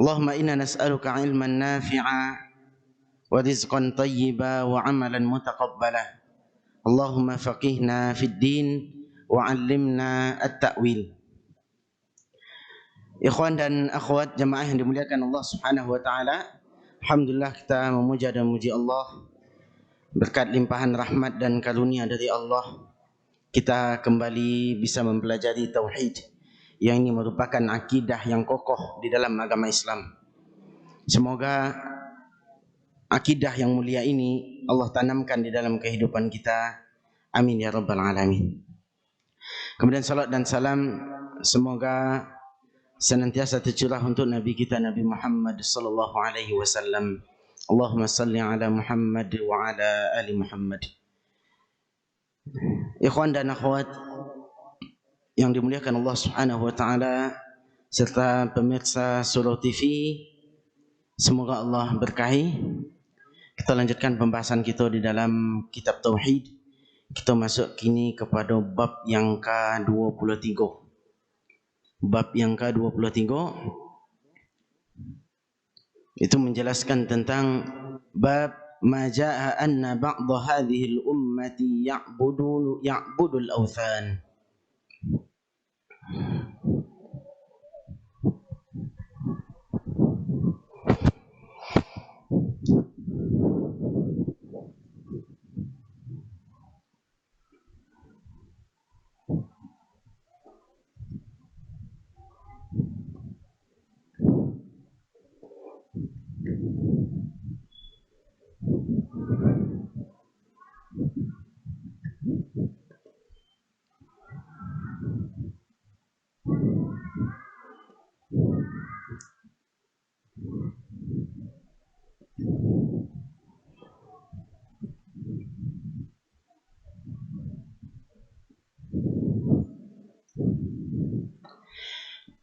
Allahumma inna nas'aluka ilman nafi'a wa rizqan tayyiba wa amalan mutaqabbala. Allahumma faqihna fid din wa 'allimna at-ta'wil. Ikhwan dan akhwat jemaah yang dimuliakan Allah Subhanahu wa taala, alhamdulillah kita memuja dan memuji Allah. Berkat limpahan rahmat dan karunia dari Allah, kita kembali bisa mempelajari tauhid, yang ini merupakan akidah yang kokoh di dalam agama Islam. Semoga akidah yang mulia ini Allah tanamkan di dalam kehidupan kita. Amin ya rabbal alamin. Kemudian salat dan salam semoga senantiasa tercurah untuk Nabi kita Nabi Muhammad sallallahu alaihi wasallam. Allahumma salli ala Muhammad wa ala ali Muhammad. Ikhwan dan akhwat yang dimuliakan Allah Subhanahu wa taala serta pemirsa Surau TV, semoga Allah berkahi. Kita lanjutkan pembahasan kita di dalam kitab tauhid. Kita masuk kini kepada bab yang ke-23. Bab yang ke-23 itu menjelaskan tentang bab ma jaa anna ba'd hadhihi al-ummati ya'budul awthan.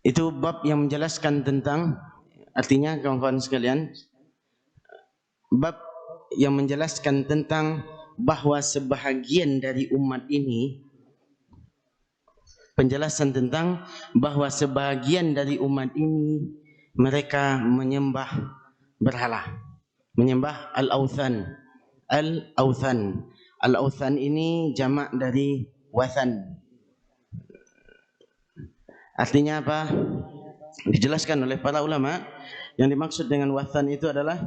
Itu bab yang menjelaskan tentang, artinya kawan-kawan sekalian, bab yang menjelaskan tentang bahwa sebahagian dari umat ini, penjelasan tentang bahwa sebahagian dari umat ini mereka menyembah berhala, menyembah al-awthan. Al-awthan. Al-awthan ini jamak dari wathan. Artinya apa? Dijelaskan oleh para ulama, yang dimaksud dengan wathan itu adalah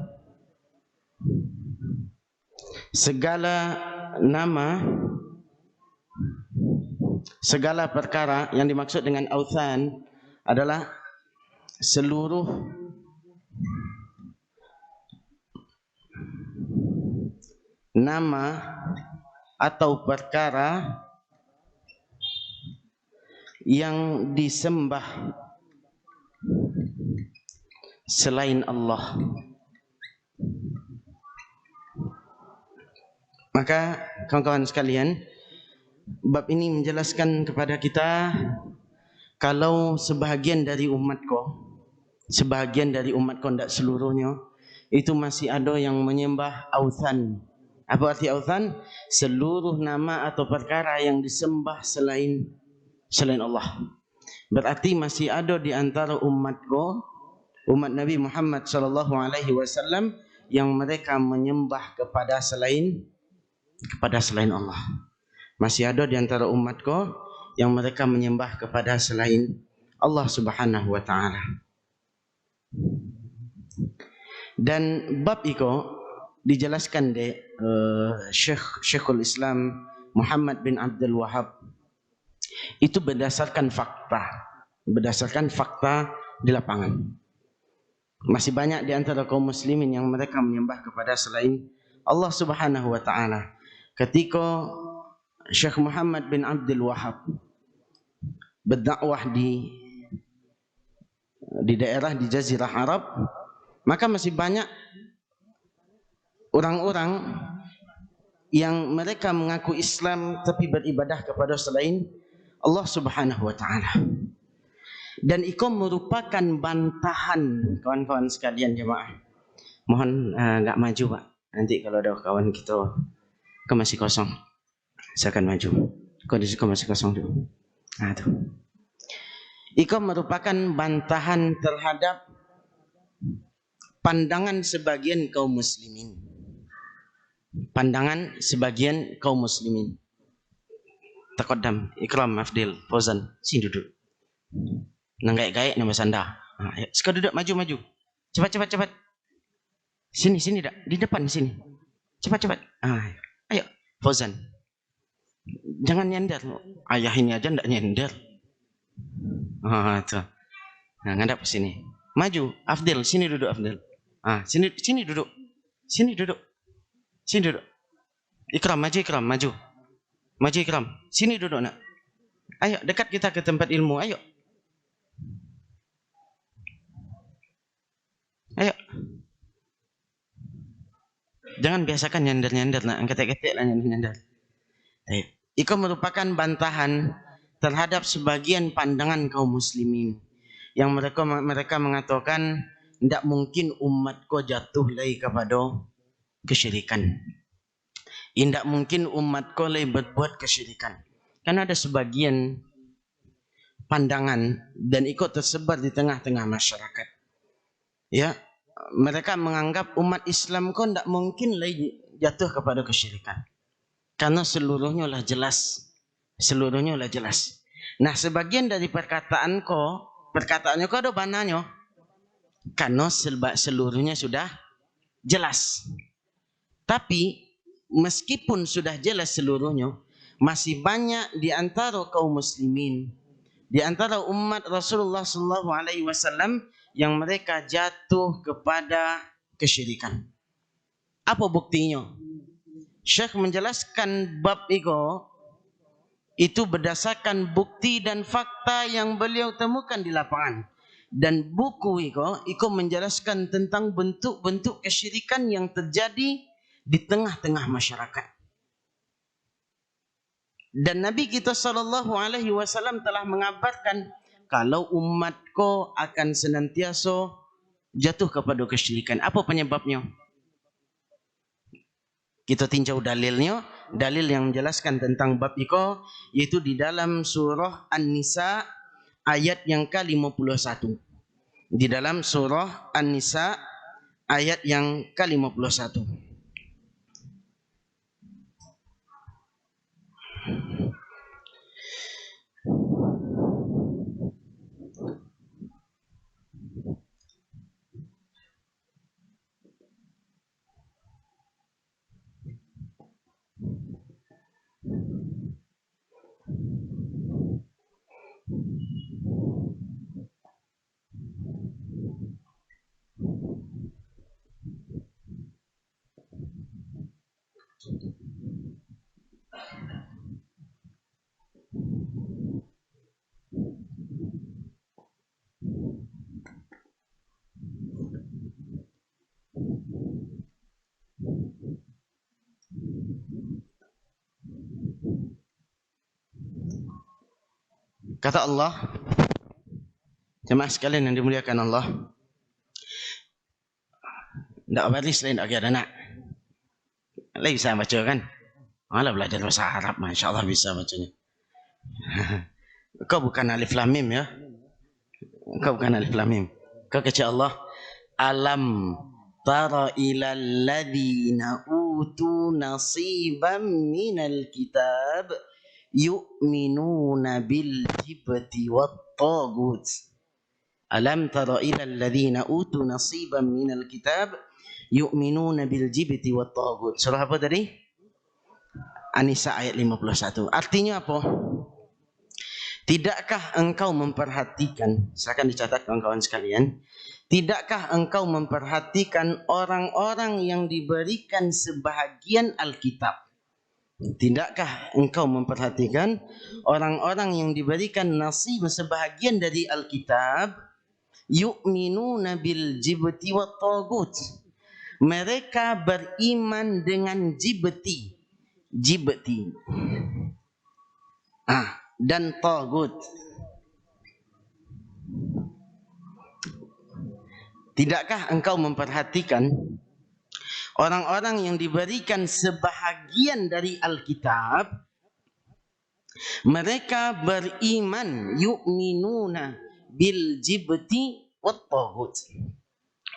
segala nama, segala perkara. Yang dimaksud dengan awthan adalah seluruh nama atau perkara yang disembah selain Allah. Maka kawan-kawan sekalian, bab ini menjelaskan kepada kita kalau sebahagian dari umatku, tidak seluruhnya, itu masih ada yang menyembah awthan. Apa arti awthan? Seluruh nama atau perkara yang disembah selain Allah. Berarti masih ada di antara umatku, umat Nabi Muhammad sallallahu alaihi wasallam, yang mereka menyembah kepada selain Allah. Masih ada di antara umatku yang mereka menyembah kepada selain Allah Subhanahu wa taala. Dan bab itu dijelaskan oleh Syekhul Islam Muhammad bin Abdul Wahab. Itu berdasarkan fakta di lapangan. Masih banyak di antara kaum muslimin yang mereka menyembah kepada selain Allah Subhanahu wa taala. Ketika Syekh Muhammad bin Abdul Wahab berdakwah di daerah di Jazirah Arab, maka masih banyak orang-orang yang mereka mengaku Islam tapi beribadah kepada selain Allah Subhanahu wa taala. Dan itu merupakan bantahan kawan-kawan sekalian jemaah. Mohon enggak maju Pak. Nanti kalau ada kawan kita masih kosong, saya akan maju. Kondisi masih kosong dulu. Nah, itu. Itu merupakan bantahan terhadap pandangan sebagian kaum muslimin. Pandangan sebagian kaum muslimin. Taqaddam, Ikram, Afdil, Fauzan, sini duduk. Nanggaik-gaik nama sanda. Ayo, sekarang duduk, maju. Cepat. Sini dak, di depan sini. Cepat. Ayo, Fauzan. Jangan nyender. Ayah ini aja ndak nyender. Tuh. Nah, ngadap ke sini. Maju, Afdil, sini duduk Afdil. Sini duduk. Sini duduk. Ikram, maju. Maju Ikram. Sini duduk nak. Ayo, dekat kita ke tempat ilmu. Ayo. Jangan biasakan nyender nak. Ketek-ketek lah nyender. Itu merupakan bantahan terhadap sebagian pandangan kaum muslimin yang mereka mengatakan tidak mungkin umatku jatuh lagi kepada kesyirikan. Tidak mungkin umatku lagi berbuat kesyirikan. Karena ada sebagian pandangan dan ikut tersebar di tengah-tengah masyarakat. Ya, mereka menganggap umat Islam kok tidak mungkin lagi jatuh kepada kesyirikan. Karena seluruhnya lah jelas. Nah, sebagian dari perkataannya kok ada bananya. Karena seluruhnya sudah jelas. Tapi meskipun sudah jelas seluruhnya, masih banyak di antara kaum muslimin, di antara umat Rasulullah SAW yang mereka jatuh kepada kesyirikan. Apa buktinya? Syekh menjelaskan bab itu berdasarkan bukti dan fakta yang beliau temukan di lapangan. Dan buku itu menjelaskan tentang bentuk-bentuk kesyirikan yang terjadi di tengah-tengah masyarakat. Dan Nabi kita SAW telah mengabarkan kalau umatku akan senantiasa jatuh kepada kesyirikan. Apa penyebabnya? Kita tinjau dalilnya, dalil yang menjelaskan tentang bab itu yaitu di dalam surah An-Nisa ayat yang ke-51. Di dalam surah An-Nisa ayat yang ke-51. Kata Allah, jemaah sekalian yang dimuliakan Allah, tidak baris lain lagi ada nak. Lagi bisa baca kan? Malah belajar bahasa Arab, Masya Allah bisa bacanya. Kau bukan alif lam mim ya? Kau bukan alif lam mim. Kau kecil Allah. Alam tara ilal ladhina utu nasiban minal kitab yu'minuna bil jibti wat tagut. Alam tara ilal ladhina utu nasiban minal kitab yu'minuna bil jibti wat tagut. Surah apa tadi? An-Nisa ayat 51. Artinya apa? Tidakkah engkau memperhatikan, silakan dicatat kawan-kawan sekalian, tidakkah engkau memperhatikan orang-orang yang diberikan sebahagian Alkitab? Tidakkah engkau memperhatikan orang-orang yang diberikan nasib sebahagian dari Alkitab? Yu'minuna bil jibti wat tagut. Mereka beriman dengan jibti. Dan tagut. Tidakkah engkau memperhatikan orang-orang yang diberikan sebahagian dari Alkitab, mereka beriman yu'minuna bil jibti wat tagut.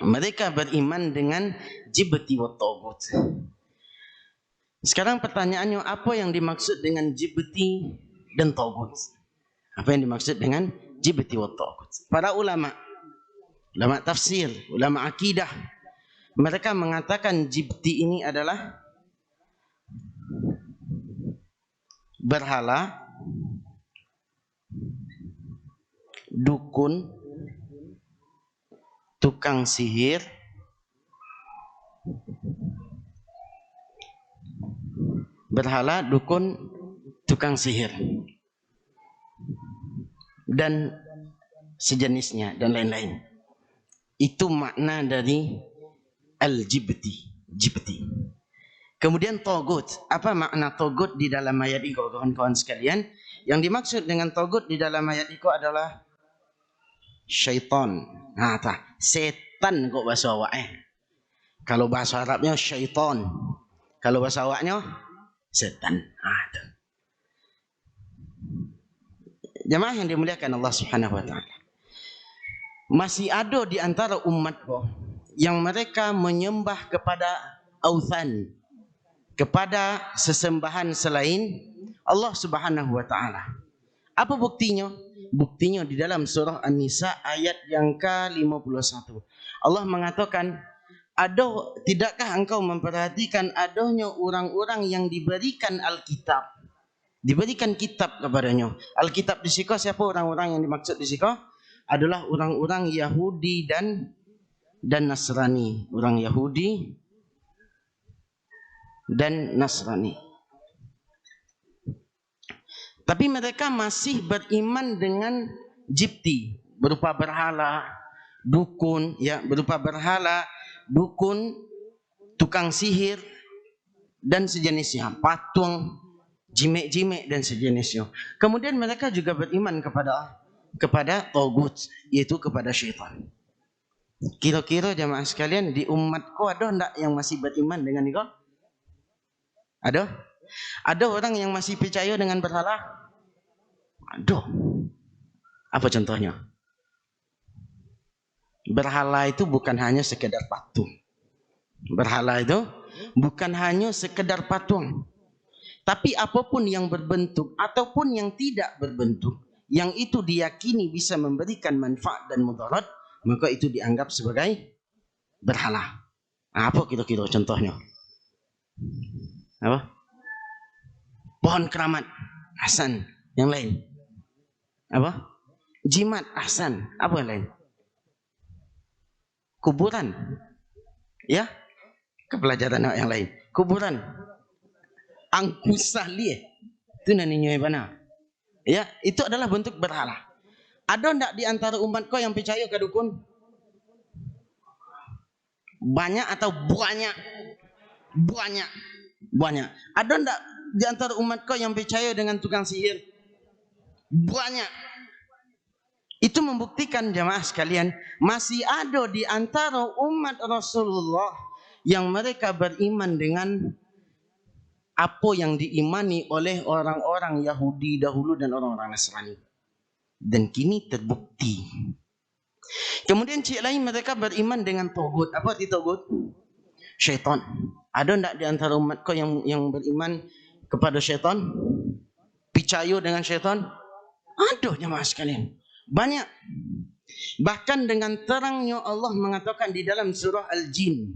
Mereka beriman dengan jibti wa tagut. Sekarang pertanyaannya, apa yang dimaksud dengan jibti dan tagut? Apa yang dimaksud dengan jibti wa tagut? Para ulama tafsir, ulama akidah, mereka mengatakan jibti ini adalah berhala, dukun, tukang sihir, berhala, dukun, tukang sihir, dan sejenisnya dan lain-lain. Itu makna dari al-jibti, jibti. Kemudian togut. Apa makna togut di dalam ayat ini, kawan-kawan sekalian? Yang dimaksud dengan togut di dalam ayat itu adalah syaitan. Nah, setan kok bahasa awak. Kalau bahasa Arabnya syaitan. Kalau bahasa awaknya setan. Jemaah yang dimuliakan Allah Subhanahu wa taala. Masih ada di antara umatku yang mereka menyembah kepada authan, kepada sesembahan selain Allah Subhanahu wa taala. Apa buktinya? Buktinya di dalam surah An-Nisa ayat yang ke-51. Allah mengatakan, tidakkah engkau memperhatikan adanya orang-orang yang diberikan Alkitab? Diberikan kitab kepadanya. Alkitab di sini siapa orang-orang yang dimaksud di sini? Adalah orang-orang Yahudi dan Nasrani. Orang Yahudi dan Nasrani. Tapi mereka masih beriman dengan jibti, berupa berhala, dukun, ya, berupa berhala, dukun, tukang sihir dan sejenisnya, patung, jimek-jimek dan sejenisnya. Kemudian mereka juga beriman kepada tagut, yaitu kepada syaitan. Kira-kira jamaah sekalian, di umatku ada enggak yang masih beriman dengan itu? Ada? Ada orang yang masih percaya dengan berhala? Ada. Apa contohnya? Berhala itu bukan hanya sekedar patung. Berhala itu bukan hanya sekedar patung. Tapi apapun yang berbentuk ataupun yang tidak berbentuk, yang itu diyakini bisa memberikan manfaat dan mudarat, maka itu dianggap sebagai berhala. Apa kira-kira contohnya? Apa? Pohon keramat, ahsan. Yang lain? Apa? Jimat, ahsan. Apa yang lain? Kuburan. Ya? Kepelajaran yang lain. Kuburan. Angkusah lieh. Itu naninya mana? Ya, itu adalah bentuk berhala. Ada enggak di antara umat kau yang percaya ke dukun? Banyak atau banyak? Banyak. Banyak. Ada enggak di antara umat kau yang percaya dengan tukang sihir? Banyak. Itu membuktikan jamaah sekalian, masih ada di antara umat Rasulullah yang mereka beriman dengan apa yang diimani oleh orang-orang Yahudi dahulu dan orang-orang Nasrani. Dan kini terbukti. Kemudian cik lain mereka beriman dengan tagut. Apa itu tagut? Syaitan. Ada enggak di antara umat kau yang beriman kepada syaitan? Percaya dengan syaitan? Ada jemaah sekalian. Banyak. Bahkan dengan terangnya Allah mengatakan di dalam surah Al-Jin.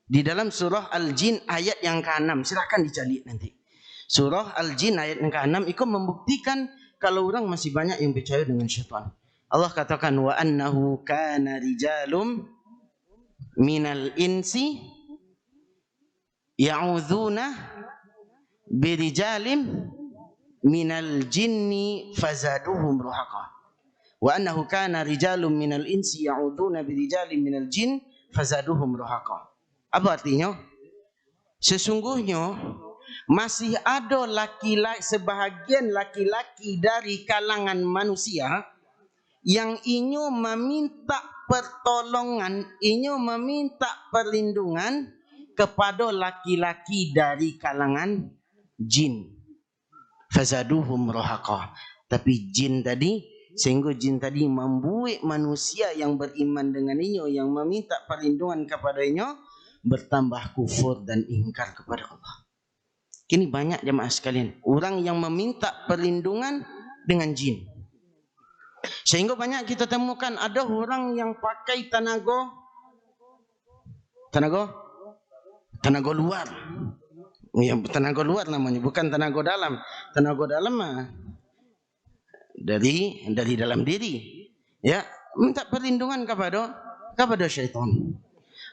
Di dalam surah Al-Jin ayat yang ke-6. Silakan dicari nanti. Surah Al-Jin ayat yang ke-6 itu membuktikan kalau orang masih banyak yang percaya dengan syaitan. Allah katakan wa annahu kana rijalum minal insi ya'udzuna birijalim minal jinni fazaduhum ruhaqa. Wa annahu kana rijalun minal insi ya'udzuna birijalim minal jin fazaduhum ruhaqa. Apa artinya? Sesungguhnya masih ada sebahagian laki-laki dari kalangan manusia yang ingin meminta pertolongan, ingin meminta perlindungan kepada laki-laki dari kalangan jin. Fazaduhum rahaqa. Tapi jin tadi sehingga jin tadi membuat manusia yang beriman dengan inyo, yang meminta perlindungan kepadanya, bertambah kufur dan ingkar kepada Allah. Kini banyak jemaah sekalian, orang yang meminta perlindungan dengan jin. Sehingga banyak kita temukan ada orang yang pakai tenaga luar. Ya, tenaga luar namanya, bukan tenaga dalam. Tenaga dalam mah dari dalam diri. Ya, minta perlindungan kepada syaitan.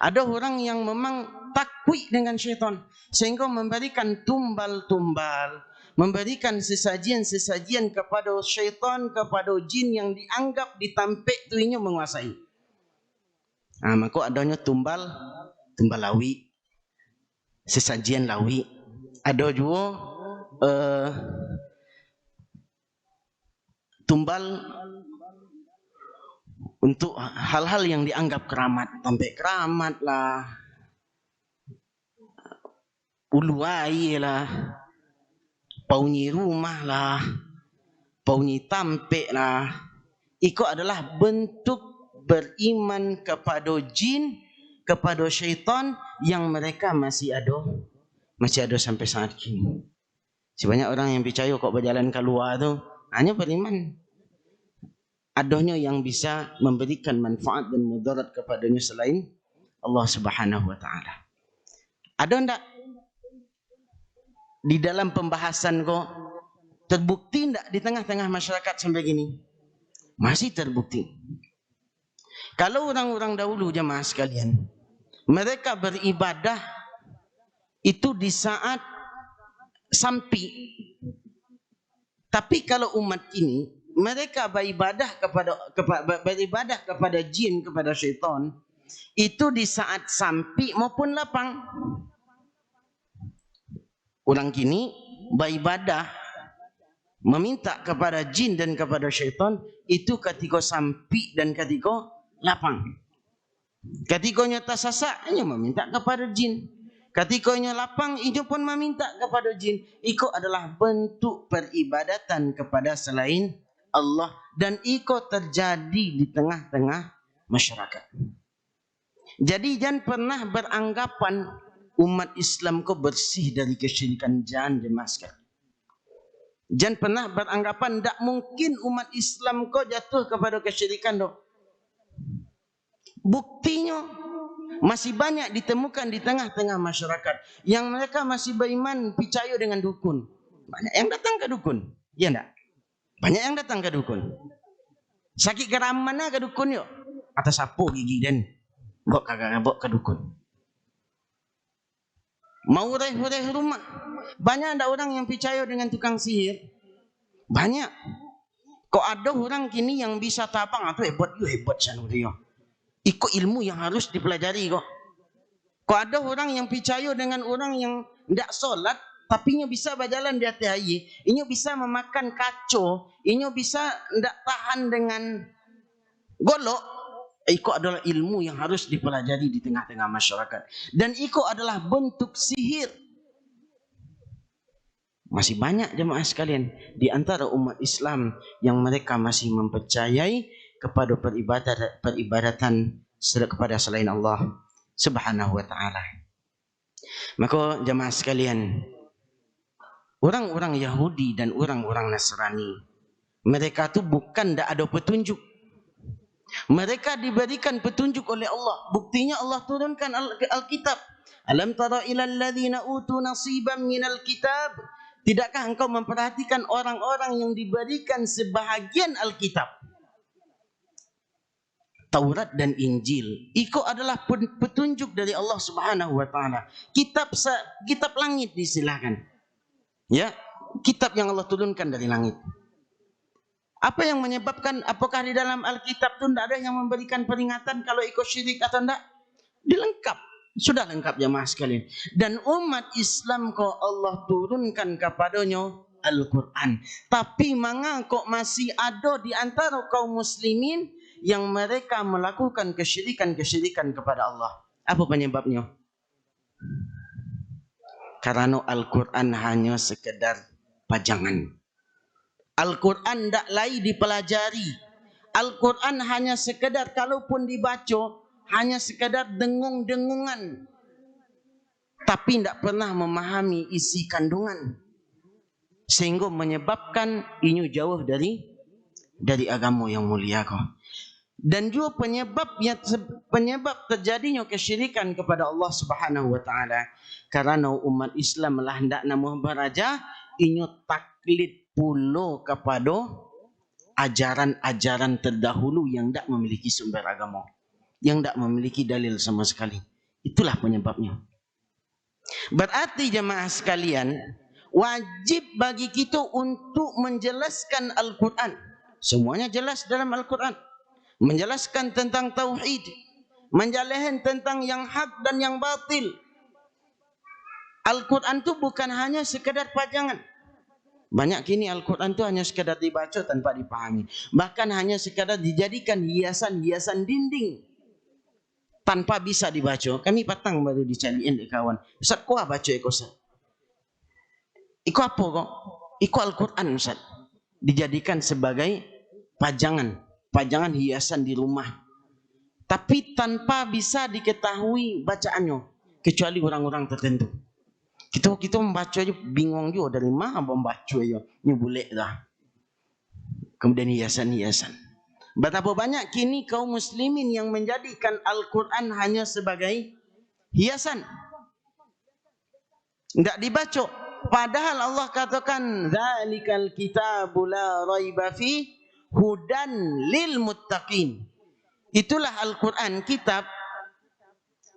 Ada orang yang memang takwi dengan syaitan, sehingga memberikan tumbal-tumbal, memberikan sesajian-sesajian kepada syaitan, kepada jin yang dianggap ditampik tuinya menguasai. Maka adanya tumbal lawi, sesajian lawi. Ada juga tumbal untuk hal-hal yang dianggap keramat, sampai keramat lah, uluai lah, paunyi rumah lah, paunyi tampik lah. Itu adalah bentuk beriman kepada jin, kepada syaitan yang mereka masih ada sampai saat ini. Sebanyak orang yang percaya kok berjalan keluar tu hanya beriman. Adanya yang bisa memberikan manfaat dan mudarat kepadanya selain Allah Subhanahu wa taala. Ada enggak di dalam pembahasan kok terbukti enggak di tengah-tengah masyarakat sampai gini? Masih terbukti. Kalau orang-orang dahulu jemaah sekalian, mereka beribadah itu di saat sampi. Tapi kalau umat ini, mereka beribadah kepada jin, kepada syaitan, itu di saat sampi maupun lapang. Orang kini beribadah meminta kepada jin dan kepada syaitan itu ketika sampi dan ketika lapang. Ketika nyata sasak, hanya meminta kepada jin. Ketika lapang, itu pun meminta kepada jin. Itu adalah bentuk peribadatan kepada selain Allah, dan itu terjadi di tengah-tengah masyarakat. Jadi jangan pernah beranggapan umat Islam kau bersih dari kesyirikan. Jangan jemaah. Jangan pernah beranggapan tak mungkin umat Islam kau jatuh kepada kesyirikan dok. Buktinya masih banyak ditemukan di tengah-tengah masyarakat yang mereka masih beriman percaya dengan dukun. Banyak yang datang ke dukun, ya enggak? Banyak yang datang ke dukun. Sakit geram mana ke dukun yuk? Atas sapu gigi dan bok kagak bok ke dukun. Mau reh rumah. Banyak ada orang yang percaya dengan tukang sihir. Banyak. Kok ada orang kini yang bisa tabang atau hebat sanurio. Ikut ilmu yang harus dipelajari kok. Kok ada orang yang percaya dengan orang yang tidak solat, tapi nya bisa berjalan di atas air, inyo bisa memakan kaco, inyo bisa tidak tahan dengan golok. Itu adalah ilmu yang harus dipelajari di tengah-tengah masyarakat. Dan itu adalah bentuk sihir. Masih banyak jemaah sekalian di antara umat Islam yang mereka masih mempercayai kepada peribadatan kepada selain Allah Subhanahu wa taala. Maka jemaah sekalian, orang-orang Yahudi dan orang-orang Nasrani, mereka tu bukan tak ada petunjuk. Mereka diberikan petunjuk oleh Allah. Buktinya Allah turunkan Alkitab. Alam tara ilal ladzina utu nasiban minal kitab. Tidakkah engkau memperhatikan orang-orang yang diberikan sebahagian Alkitab? Taurat dan Injil. Itu adalah petunjuk dari Allah Subhanahu wa taala. Kitab langit disilahkan. Ya, kitab yang Allah turunkan dari langit. Apa yang menyebabkan, apakah di dalam Alkitab itu tidak ada yang memberikan peringatan kalau ikut syirik atau tidak? Dilengkap. Sudah lengkap jemaah sekalian. Dan umat Islam kok Allah turunkan kepadanya Al-Quran. Tapi kok masih ada di antara kaum muslimin yang mereka melakukan kesyirikan kepada Allah. Apa penyebabnya? Karena Al-Quran hanya sekedar pajangan. Al-Quran tak lai dipelajari. Al-Quran hanya sekadar kalaupun dibaca, hanya sekadar dengung-dengungan. Tapi tak pernah memahami isi kandungan. Sehingga menyebabkan inyu jauh dari agama yang mulia kau. Dan juga penyebab terjadinya kesyirikan kepada Allah Subhanahu wa taala karena umat Islam lah hendak nama beraja inyo taklid pula kepada ajaran-ajaran terdahulu yang tak memiliki sumber agama, yang tak memiliki dalil sama sekali. Itulah penyebabnya. Berarti jemaah sekalian, wajib bagi kita untuk menjelaskan Al-Quran. Semuanya jelas dalam Al-Quran. Menjelaskan tentang tauhid, menjelaskan tentang yang hak dan yang batil. Al-Quran itu bukan hanya sekadar pajangan. Banyak kini Al-Quran itu hanya sekadar dibaca tanpa dipahami. Bahkan hanya sekadar dijadikan hiasan-hiasan dinding tanpa bisa dibaca. Kami patang baru dicariin di kawan. Ustaz, kau baca iko Ustaz? Iko apa kok? Iko Al-Quran Ustaz. Dijadikan sebagai pajangan hiasan di rumah, tapi tanpa bisa diketahui bacaannya kecuali orang-orang tertentu. Kita membaca aja bingung juga dari mana membaca aja, ini boleh dah. Kemudian hiasan-hiasan. Betapa banyak kini kaum muslimin yang menjadikan Al-Quran hanya sebagai hiasan, tidak dibaca. Padahal Allah katakan dzalikal kitabu la raiba fi hudan lil muttaqin. Itulah Al-Quran, kitab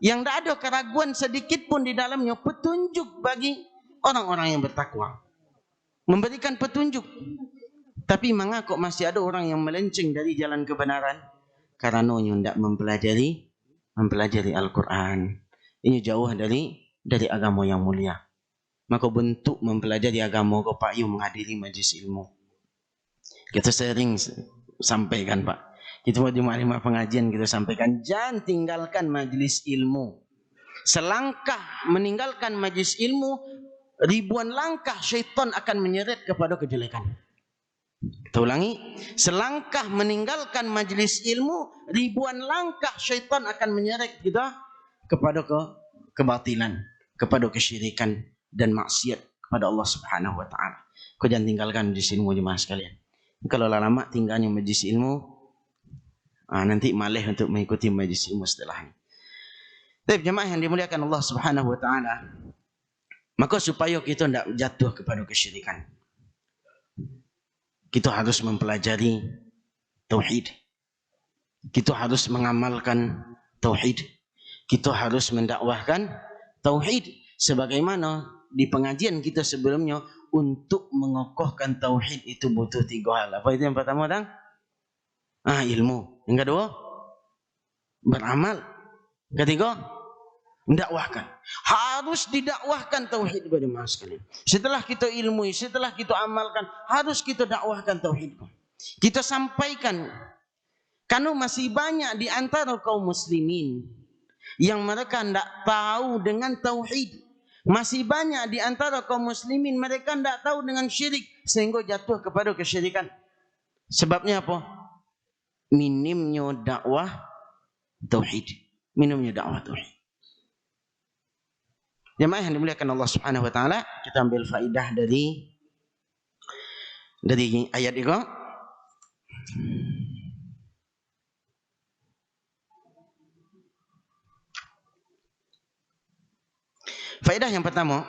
yang tak ada keraguan sedikit pun di dalamnya, petunjuk bagi orang-orang yang bertakwa. Memberikan petunjuk. Tapi mengapa kok masih ada orang yang melenceng dari jalan kebenaran? Karena tidak mempelajari Al-Quran. Ini jauh dari agama yang mulia. Maka bentuk mempelajari agama kau Pak Yu menghadiri majlis ilmu. Kita sering sampaikan Pak, kita mau di malam pengajian kita sampaikan, jangan tinggalkan majlis ilmu. Selangkah meninggalkan majlis ilmu, ribuan langkah syaitan akan menyeret kepada kejelekan. Kita ulangi, selangkah meninggalkan majlis ilmu, ribuan langkah syaitan akan menyeret kita kepada kebatilan, kepada kesyirikan dan maksiat kepada Allah Subhanahu wa taala. Kau jangan tinggalkan majlis ilmu jemaah sekalian. Kalau lama tinggalnya majlis ilmu, nanti malah untuk mengikuti majlis ilmu setelahnya. Tapi jemaah yang dimuliakan Allah Subhanahu wa taala, maka supaya kita tidak jatuh kepada kesyirikan, kita harus mempelajari tauhid. Kita harus mengamalkan tauhid. Kita harus mendakwahkan tauhid sebagaimana di pengajian kita sebelumnya. Untuk mengokohkan tauhid itu butuh 3 hal. Apa itu yang pertama, Tang? Ilmu. Yang kedua, beramal. Ketiga, mendakwahkan. Harus didakwahkan tauhid kepada manusia sekalian. Setelah kita ilmui, setelah kita amalkan, harus kita dakwahkan tauhid. Kita sampaikan. Karena masih banyak di antara kaum muslimin yang mereka tidak tahu dengan tauhid. Masih banyak di antara kaum muslimin mereka tidak tahu dengan syirik sehingga jatuh kepada kesyirikan. Sebabnya apa? Minimnya dakwah tauhid. Minimnya dakwah tauhid. Jemaah yang dimuliakan Allah Subhanahu wa taala, kita ambil faedah dari ayat itu. Faedah yang pertama,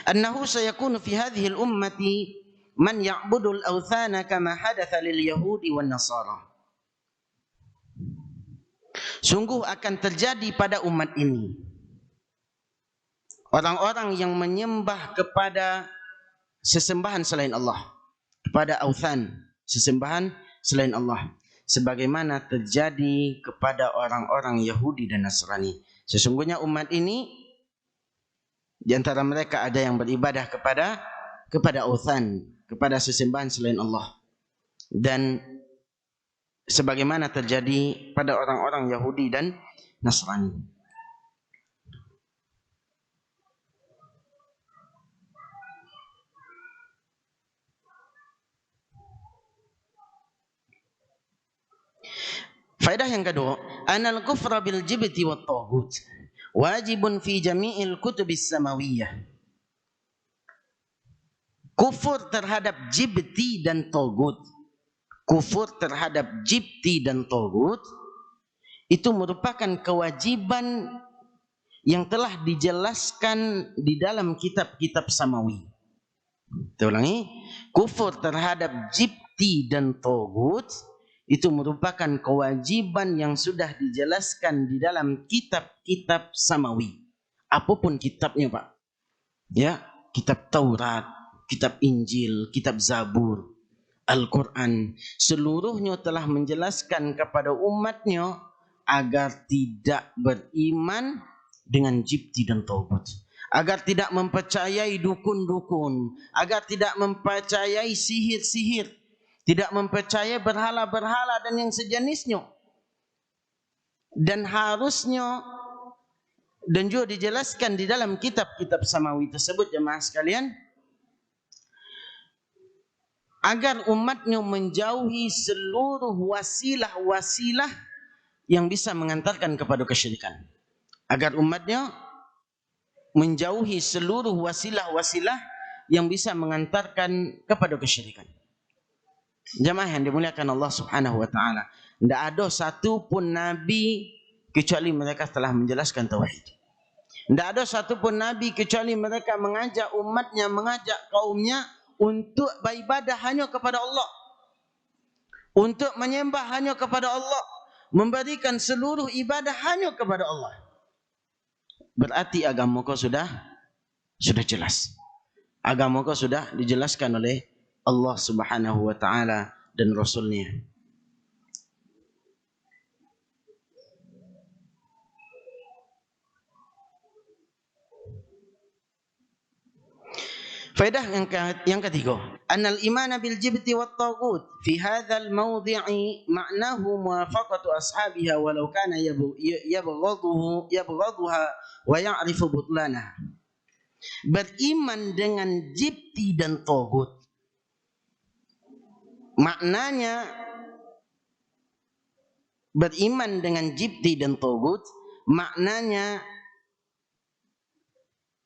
annahu sayakunu fi hadhihi al-ummati man ya'budu al-awthana kama hadatha lil yahudi wan nasara. Sungguh akan terjadi pada umat ini orang-orang yang menyembah kepada sesembahan selain Allah, kepada awthan, sesembahan selain Allah, sebagaimana terjadi kepada orang-orang Yahudi dan Nasrani. Sesungguhnya umat ini di antara mereka ada yang beribadah kepada awthan, kepada sesembahan selain Allah, dan sebagaimana terjadi pada orang-orang Yahudi dan Nasrani. Faedah yang kedua, anal kufra bil jibti wat taghut wajibun fi jami'il kutubis samawiyah. Kufur terhadap jibti dan taghut, kufur terhadap jibti dan taghut itu merupakan kewajiban yang telah dijelaskan di dalam kitab-kitab samawi. Kita ulangi, kufur terhadap jibti dan taghut itu merupakan kewajiban yang sudah dijelaskan di dalam kitab-kitab samawi. Apapun kitabnya, Pak. Ya, kitab Taurat, kitab Injil, kitab Zabur, Al-Quran, seluruhnya telah menjelaskan kepada umatnya agar tidak beriman dengan jibti dan taghut, agar tidak mempercayai dukun-dukun, agar tidak mempercayai sihir-sihir, tidak mempercayai berhala-berhala dan yang sejenisnya. Dan harusnya, dan juga dijelaskan di dalam kitab-kitab samawi tersebut, jemaah sekalian, agar umatnya menjauhi seluruh wasilah-wasilah yang bisa mengantarkan kepada kesyirikan. Agar umatnya menjauhi seluruh wasilah-wasilah yang bisa mengantarkan kepada kesyirikan. Jemaah yang dimuliakan Allah Subhanahu wa taala, tidak ada satu pun nabi kecuali mereka telah menjelaskan tauhid. Tidak ada satu pun nabi kecuali mereka mengajak umatnya, mengajak kaumnya untuk beribadah hanya kepada Allah, untuk menyembah hanya kepada Allah, memberikan seluruh ibadah hanya kepada Allah. Berarti agama kau sudah jelas. Agama kau sudah dijelaskan oleh Allah Subhanahu wa taala dan Rasulnya. Faedah yang ketiga, annal imana bil jibti wat taghut fi hadzal mawdhi'i ma'nahu muwafaqatu ashabiha walau kana yabghaduha wa ya'rifu butlanaha. Beriman dengan jibti dan taghut maknanya, beriman dengan jibti dan taghut maknanya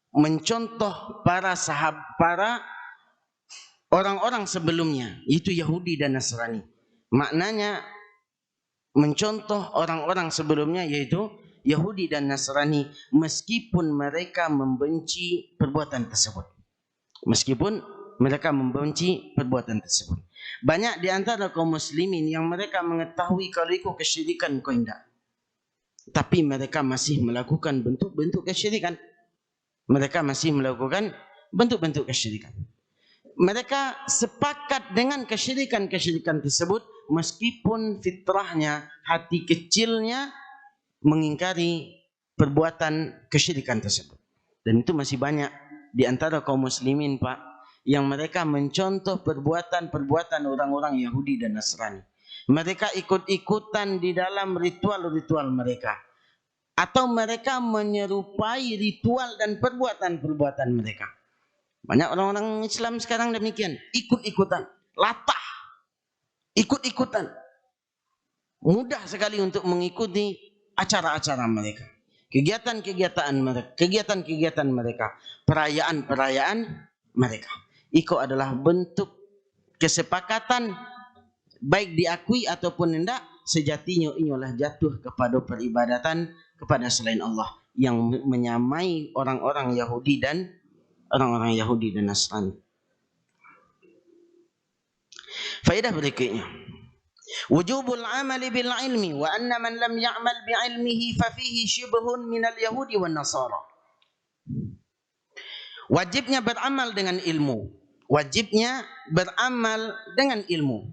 mencontoh para orang-orang sebelumnya, itu Yahudi dan Nasrani. Maknanya mencontoh orang-orang sebelumnya, yaitu Yahudi dan Nasrani, meskipun mereka membenci perbuatan tersebut. Meskipun mereka membenci perbuatan tersebut. Banyak di antara kaum muslimin yang mereka mengetahui kalau itu kesyirikan, kau tidak. Tapi mereka masih melakukan bentuk-bentuk kesyirikan. Mereka masih melakukan bentuk-bentuk kesyirikan. Mereka sepakat dengan kesyirikan-kesyirikan tersebut, meskipun fitrahnya, hati kecilnya mengingkari perbuatan kesyirikan tersebut. Dan itu masih banyak di antara kaum muslimin, Pak, yang mereka mencontoh perbuatan-perbuatan orang-orang Yahudi dan Nasrani. Mereka ikut-ikutan di dalam ritual-ritual mereka, atau mereka menyerupai ritual dan perbuatan-perbuatan mereka. Banyak orang-orang Islam sekarang demikian, ikut-ikutan, latah, ikut-ikutan. Mudah sekali untuk mengikuti acara-acara mereka, kegiatan-kegiatan mereka, perayaan-perayaan mereka. Itu adalah bentuk kesepakatan, baik diakui ataupun tidak, sejatinya inilah jatuh kepada peribadatan kepada selain Allah yang menyamai orang-orang Yahudi dan Nasrani. Faedah berikutnya, wujubul amali bil ilmi wa anna man lam ya'mal bi ilmihi fa fihi shibhun minal yahudi wan nasara. Wajibnya beramal dengan ilmu. Wajibnya beramal dengan ilmu.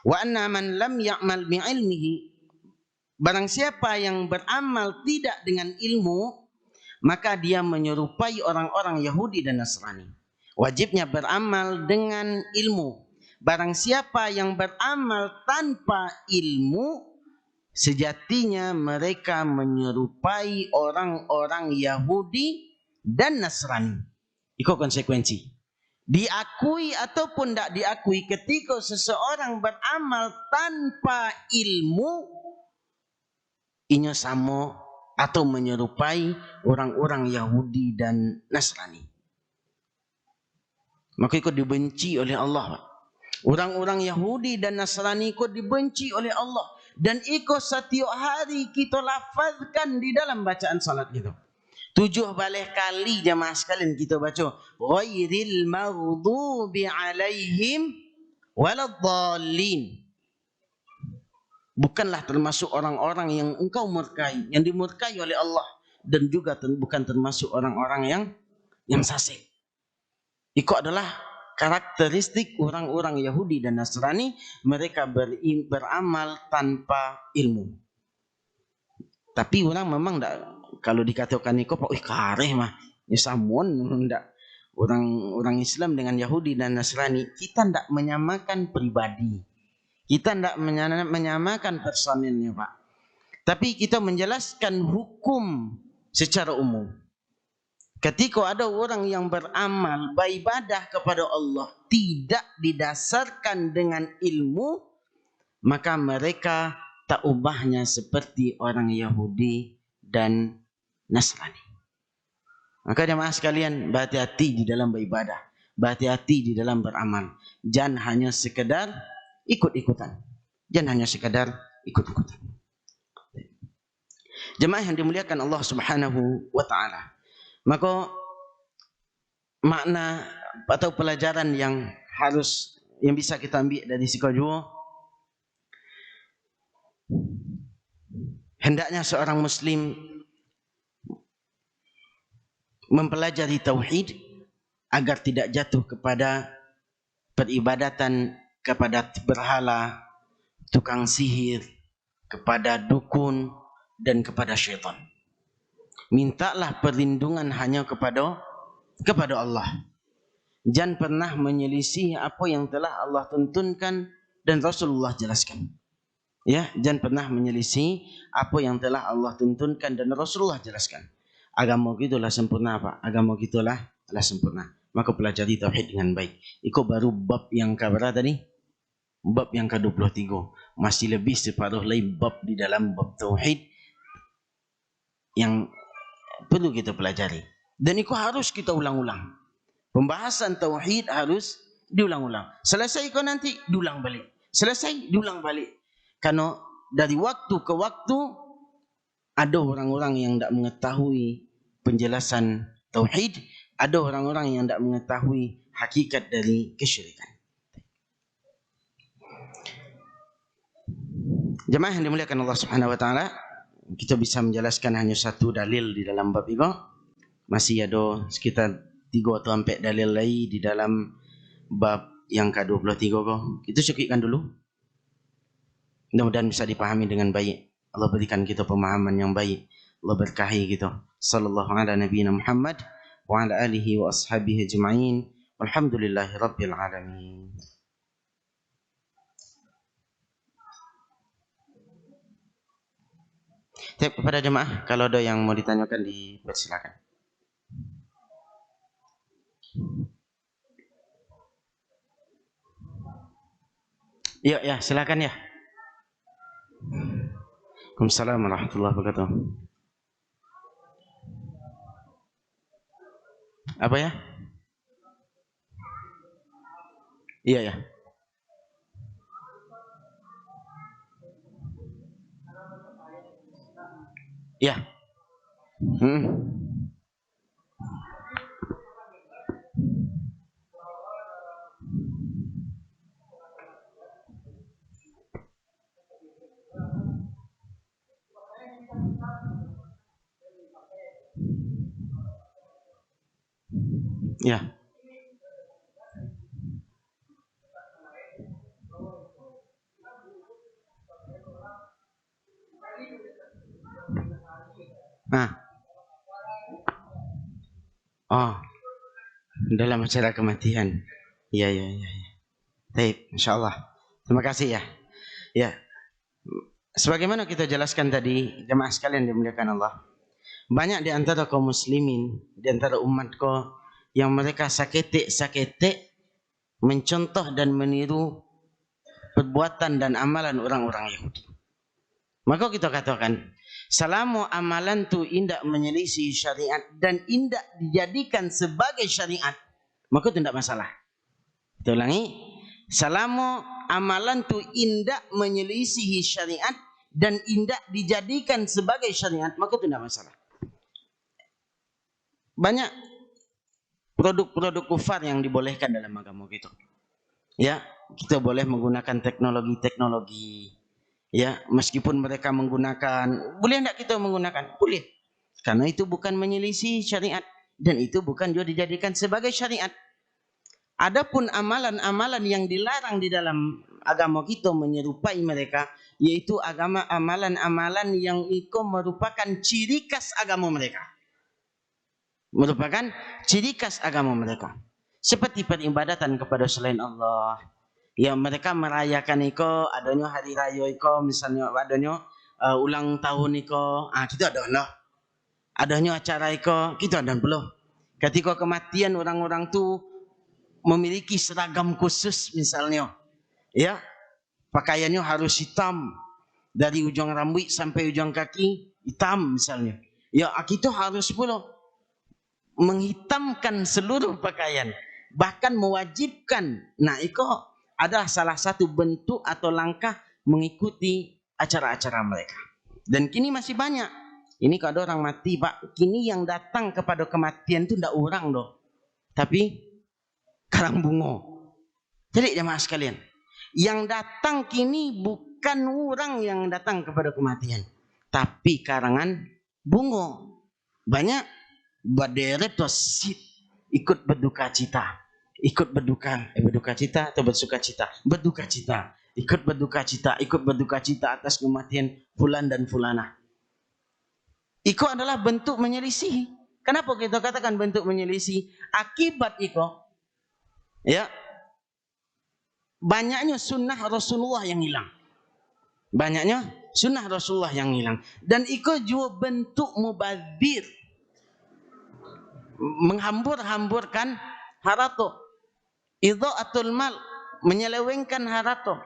Wa anna man lam ya'mal bi ilmihi, barang siapa yang beramal tidak dengan ilmu, maka dia menyerupai orang-orang Yahudi dan Nasrani. Wajibnya beramal dengan ilmu. Barang siapa yang beramal tanpa ilmu, sejatinya mereka menyerupai orang-orang Yahudi dan Nasrani. Itu konsekuensi. Diakui ataupun tidak diakui, ketika seseorang beramal tanpa ilmu, inyo samo atau menyerupai orang-orang Yahudi dan Nasrani. Maka ikut dibenci oleh Allah. Orang-orang Yahudi dan Nasrani ikut dibenci oleh Allah. Dan ikut setiap hari kita lafazkan di dalam bacaan salat kita. 7 kali jemaah sekalian kita baca. Ghairil maghdubi alaihim waladdallin. Bukanlah termasuk orang-orang yang engkau murkai, yang dimurkai oleh Allah. Dan juga bukan termasuk orang-orang yang fasik. Itu adalah karakteristik orang-orang Yahudi dan Nasrani. Mereka beramal tanpa ilmu. Tapi orang memang tak, kalau dikatakan itu pak kareh mah ya samuan ndak. Orang Islam dengan Yahudi dan Nasrani, kita tidak menyamakan pribadi. Kita tidak menyamakan personilnya, Pak. Tapi kita menjelaskan hukum secara umum. Ketika ada orang yang beramal, beribadah kepada Allah tidak didasarkan dengan ilmu, maka mereka tak ubahnya seperti orang Yahudi dan Nasrani. Maka jemaah sekalian, berhati-hati di dalam beribadah, berhati-hati di dalam beramal. Jangan hanya sekedar ikut-ikutan. Jangan hanya sekedar ikut-ikutan. Jemaah yang dimuliakan Allah Subhanahu wa taala. Maka makna atau pelajaran yang bisa kita ambil dari sikajua, hendaknya seorang muslim mempelajari tauhid agar tidak jatuh kepada peribadatan kepada berhala, tukang sihir, kepada dukun dan kepada syaitan. Mintalah perlindungan hanya kepada Allah. Jangan pernah menyelisih apa yang telah Allah tuntunkan dan Rasulullah jelaskan. Ya, jangan pernah menyelisih apa yang telah Allah tuntunkan dan Rasulullah jelaskan. Agama gitulah sempurna, Pak. Agama gitulah sempurna. Maka pelajari tauhid dengan baik. Itu baru bab yang keberapa tadi? Bab yang ke-23. Masih lebih separuh lagi bab di dalam bab tauhid yang perlu kita pelajari. Dan itu harus kita ulang-ulang. Pembahasan tauhid harus diulang-ulang. Selesai kau nanti diulang balik. Selesai diulang balik. Karena dari waktu ke waktu ada orang-orang yang tidak mengetahui penjelasan tauhid, ada orang-orang yang tidak mengetahui hakikat dari kesyirikan. Jemaah yang dimuliakan Allah Subhanahu wa taala, kita bisa menjelaskan hanya satu dalil di dalam bab ini. Masih ada sekitar 3 atau 4 dalil lagi di dalam bab yang ke-23 kok. Kita cukupkan dulu. Mudah-mudahan bisa dipahami dengan baik. Allah berikan kita pemahaman yang baik. Allah berkahi kita. Sallallahu ala nabiyina Muhammad wa ala alihi wa ashabihi ajma'in. Walhamdulillahi rabbil alamin. Kepada jemaah, kalau ada yang mau ditanyakan dipersilakan. Ya, silakan ya. Waalaikumsalam warahmatullahi wabarakatuh. Apa ya? Iya ya. Ya. Ya. Oh, dalam acara kematian. Ya. Baik, insyaallah. Terima kasih ya. Ya. Sebagaimana kita jelaskan tadi, jemaah sekalian dimuliakan Allah. Banyak di antara kaum muslimin, di antara umatku yang mereka saketik mencontoh dan meniru perbuatan dan amalan orang-orang Yahudi. Maka kita katakan, selama amalan tu indak menyelisih syariat dan indak dijadikan sebagai syariat, maka itu tidak masalah. Kita ulangi, selama amalan tu indak menyelisihi syariat dan indak dijadikan sebagai syariat, maka itu tidak masalah. Banyak produk-produk kufar yang dibolehkan dalam agama kita. Ya, kita boleh menggunakan teknologi-teknologi. Ya, meskipun mereka menggunakan, boleh tidak kita menggunakan? Boleh. Karena itu bukan menyelisih syariat dan itu bukan juga dijadikan sebagai syariat. Adapun amalan-amalan yang dilarang di dalam agama kita menyerupai mereka, yaitu amalan-amalan yang itu merupakan ciri khas agama mereka. Merupakan ciri khas agama mereka. Seperti peribadatan kepada selain Allah. Ya, mereka merayakan iko, adanya hari raya iko, misalnya adanya ulang tahun iko, kita ada lah. Adanya acara iko, kita ada belum. Ketika kematian orang-orang tu memiliki seragam khusus misalnya, ya, pakaiannya harus hitam dari ujung rambut sampai ujung kaki hitam misalnya. Ya, kita harus pula menghitamkan seluruh pakaian, bahkan mewajibkan. Nah, iko adalah salah satu bentuk atau langkah mengikuti acara-acara mereka. Dan kini masih banyak. Ini kalau ada orang mati, Pak, kini yang datang kepada kematian itu tidak orang doh, tapi karang bunga. Jadi jemaah sekalian, yang datang kini bukan orang yang datang kepada kematian, tapi karangan bunga. Banyak berderet ikut berduka cita. Ikut berduka cita atau bersuka cita, ikut berduka cita atas kematian fulan dan fulana. Iko adalah bentuk menyelisih. Kenapa kita katakan bentuk menyelisih? Akibat iko, ya, banyaknya sunnah Rasulullah yang hilang. Banyaknya sunnah Rasulullah yang hilang. Dan iko juga bentuk mubadzir, menghambur-hamburkan harato. Idha'atul mal, menyelewengkan harato.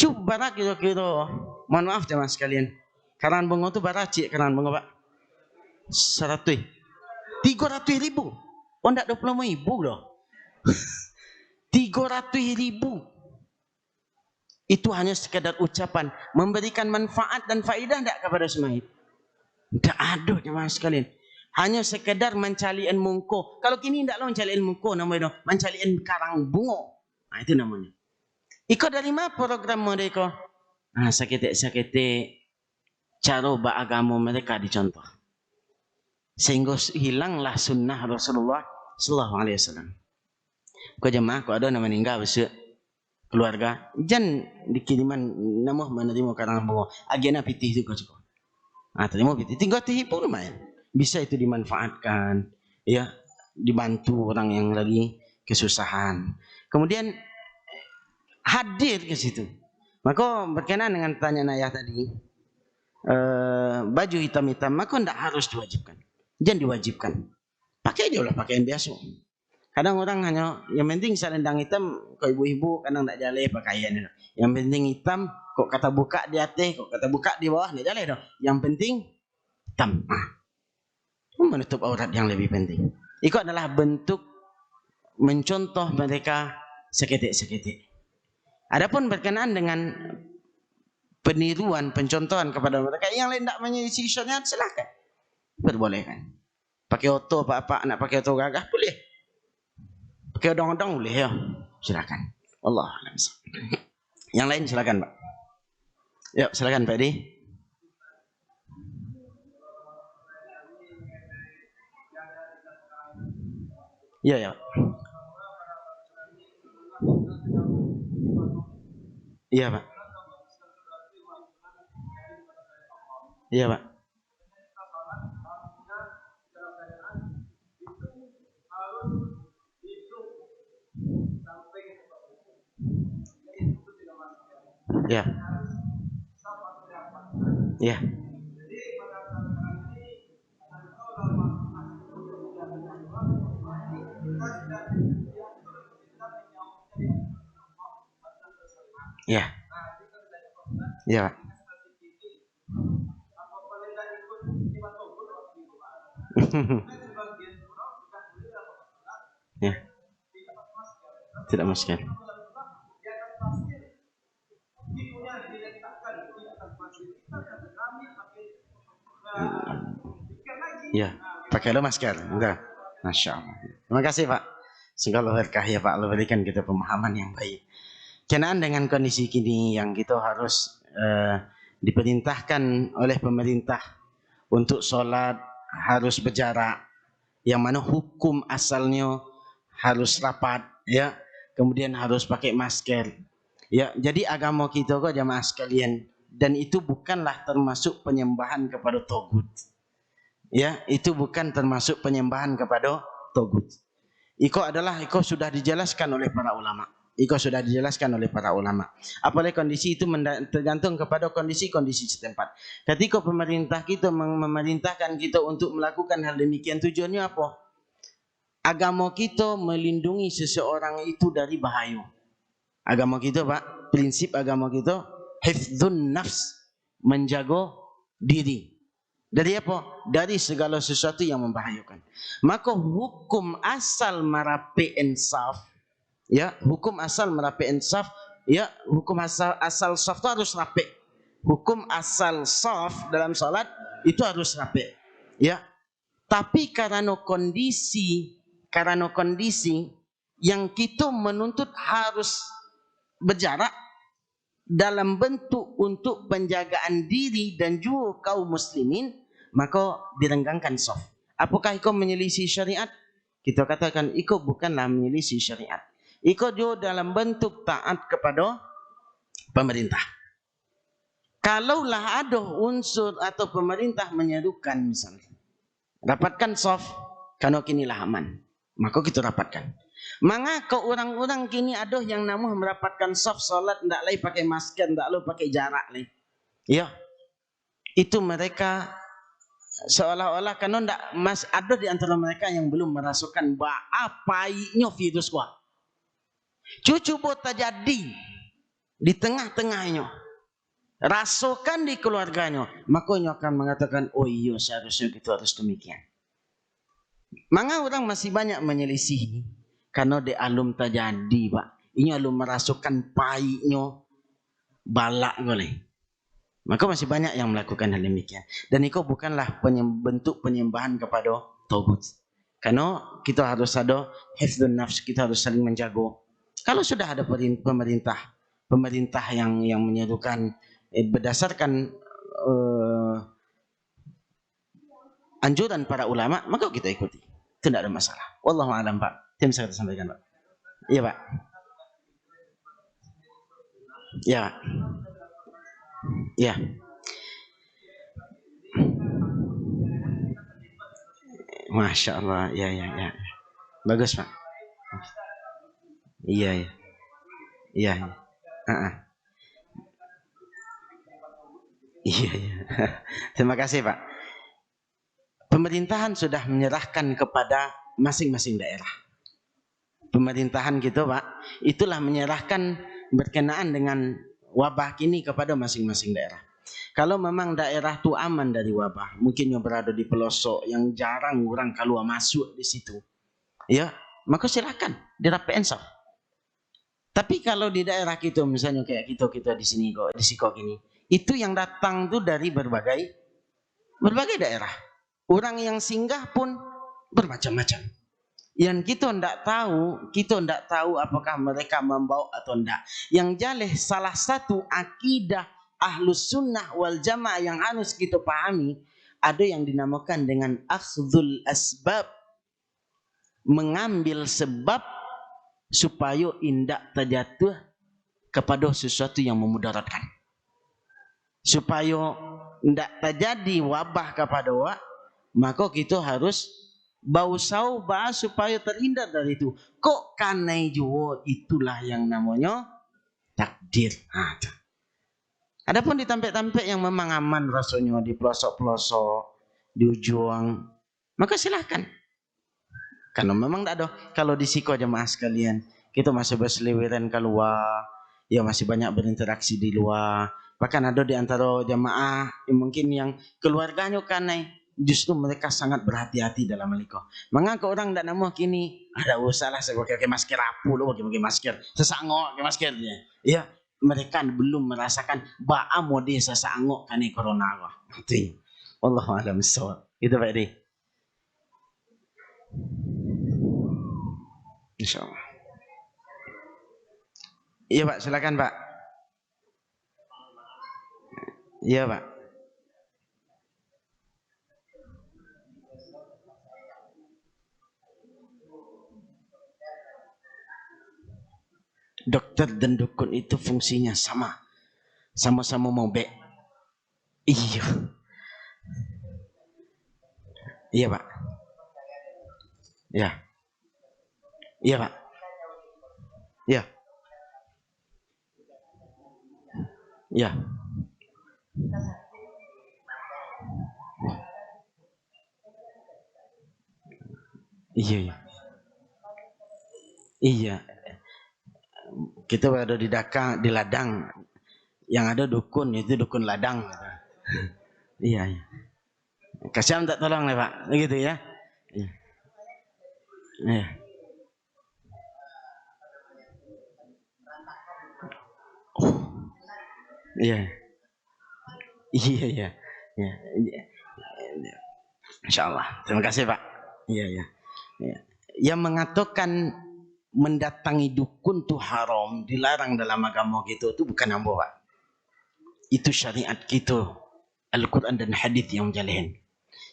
Coba kira-kira, mohon maaf teman sekalian, karangan bunga itu baracik karangan bunga, Pak. 300.000. Oh, enggak 25.000 loh. 300.000. Itu hanya sekadar ucapan, memberikan manfaat dan faedah enggak kepada semait? Enggak ada teman sekalian. Hanya sekedar mencalian mungko. Kalau kini tidaklah mencalian mungko namanya, mencalian karang bunga. Nah, itu namanya. Iko dari mana program mereka? Sakit-sakit cara beragama mereka dicontoh. Sehingga hilanglah sunnah Rasulullah sallallahu alaihi wasallam. Kau jemaah, kau ada nama meninggal besok keluarga, jangan dikiriman nama menerima karang bunga. Agena pitih itu kau cukup. Terima pitih. Tinggal tipu lumayan. Bisa itu dimanfaatkan, ya, dibantu orang yang lagi kesusahan. Kemudian hadir ke situ. Maka berkenaan dengan pertanyaan ayah tadi, baju hitam-hitam, maka tidak harus diwajibkan. Jangan diwajibkan. Pakai aja lah pakaian biasa. Kadang orang hanya yang penting selendang hitam, kok ibu-ibu kadang tak jale pakaian. Yang penting hitam, kok kata buka di atas, kok kata buka di bawah, tak jale dah. Yang penting hitam. Menutup aurat yang lebih penting. Itu adalah bentuk mencontoh mereka seketik-seketik. Adapun berkenaan dengan peniruan, pencontohan kepada mereka yang lain tak menyelisih syariat, silakan. Perbolehkan. Pakai oto apa-apa, nak pakai oto gagah boleh. Pakai odong-odong boleh ya. Silakan. Allah. Yang lain silakan, Pak. Yuk, silakan Pak Edi. Iya, ya. Iya, Pak. Iya, Pak. Ya. Ya. Ya. Ya, Pak. Ya, tidak masker. Ya, pakai masker. Enggak. Masya Allah. Terima kasih Pak. Semoga berkah ya Pak. Allah berikan kita pemahaman yang baik. Kenaan dengan kondisi kini yang kita harus diperintahkan oleh pemerintah untuk sholat harus berjarak, yang mana hukum asalnya harus rapat, ya, kemudian harus pakai masker, ya. Jadi agama kita kok jamaah sekalian, dan itu bukanlah termasuk penyembahan kepada togut, ya, itu bukan termasuk penyembahan kepada togut. Iko sudah dijelaskan oleh para ulama. Iko sudah dijelaskan oleh para ulama. Apalagi kondisi itu tergantung kepada kondisi-kondisi setempat. Ketika pemerintah kita memerintahkan kita untuk melakukan hal demikian, tujuannya apa? Agama kita melindungi seseorang itu dari bahaya. Agama kita, Pak, prinsip agama kita hifdzun nafs, menjaga diri. Dari apa? Dari segala sesuatu yang membahayakan. Maka hukum asal merapi insaf, ya, hukum asal merapi insaf, ya, hukum asal saf itu harus rapi. Hukum asal saf dalam salat itu harus rapi, ya. Tapi karena kondisi yang kita menuntut harus berjarak dalam bentuk untuk penjagaan diri dan juga kaum muslimin, maka direnggangkan saf. Apakah iko menyelisih syariat? Kita katakan iko bukanlah menyelisih syariat. Iko juga dalam bentuk taat kepada pemerintah. Kalaulah ada unsur atau pemerintah menyerukan misalnya, rapatkan saf, karena kinilah aman, maka kita rapatkan. Mengapa orang-orang kini ada yang namuh merapatkan saf salat ndak lagi pakai masker, ndak lagi pakai jarak lagi. Ya. Itu mereka seolah-olah karena ndak ada di antara mereka yang belum merasakan apanya virus gua. Cucu bota jadi di tengah-tengahnya. Rasakan di keluarganya, makanya akan mengatakan, oh iya seharusnya kita harus demikian. Maka orang masih banyak menyelisihi karena di alum terjadi, Pak. Ini alum merasakan pahitnya balak boleh. Maka masih banyak yang melakukan hal demikian. Dan itu bukanlah bentuk penyembahan kepada togut. Karena kita harus ada hifdzun nafs, kita harus saling menjaga. Kalau sudah ada pemerintah yang menyerukan berdasarkan anjuran para ulama, maka kita ikuti. Itu tidak ada masalah. Wallahu a'lam, Pak. Itu yang bisa kita sampaikan, Pak. Iya, Pak. Ya. Ya. Masya Allah. Ya. Bagus, Pak. Iya. Iya. Iya. Terima kasih, Pak. Pemerintahan sudah menyerahkan kepada masing-masing daerah. Pemerintahan gitu, Pak, itulah menyerahkan berkenaan dengan wabah kini kepada masing-masing daerah. Kalau memang daerah itu aman dari wabah, mungkin yang berada di pelosok yang jarang orang keluar masuk di situ, ya, maka silakan dirapi insaf. Tapi kalau di daerah kita, misalnya kayak kita di sini kok, di Sikok ini, itu yang datang tuh dari berbagai daerah. Orang yang singgah pun bermacam-macam. Yang kita tidak tahu apakah mereka membawa atau tidak. Yang jelas salah satu akidah Ahlus Sunnah wal Jamaah yang harus kita pahami, ada yang dinamakan dengan akhdhul asbab, mengambil sebab supaya tidak terjatuh kepada sesuatu yang memudaratkan, supaya tidak terjadi wabah kepada wabah, maka kita harus bau-sau supaya terhindar dari itu. Kok kanai juga itulah yang namanya takdir. Adapun di tampek-tampek yang memang aman rasanya, di pelosok-pelosok, di ujung, maka silahkan. Karena memang tidak ada. Kalau di Siko jemaah sekalian, kita masih berseliweran keluar, ya masih banyak berinteraksi di luar. Bahkan ada di antara jemaah yang mungkin yang keluarganya kanai, justru mereka sangat berhati-hati dalam meliko. Mengapa orang tidak namuh kini ada usahlah saya pakai masker apa lo pakai masker sesangok pakai maskernya. Ya, mereka belum merasakan ba'a mode sesangok kani corona kok. Itu. Wallahu a'lam bissawab. Itu Pak Edi. Insyaallah. Iya Pak, silakan Pak. Iya Pak. Dokter dan dukun itu fungsinya sama. Sama-sama mau baik. Iya. Iya Pak. Iya. Iya Pak. Iya. Iya. Iya. Iya. Kita ada di Daka, di ladang. Yang ada dukun, itu dukun ladang. Iya, iya. Kasihan tak tolong nih Pak, begitu ya. Iya. Iya. Oh. Iya. Iya, iya. Iya. Insyaallah. Terima kasih Pak. Iya, iya. Iya. Yang mengatakan mendatangi dukun itu haram, dilarang dalam agama kita itu bukan ambo Pak. Itu syariat kita, Al-Quran dan hadis yang menjalin.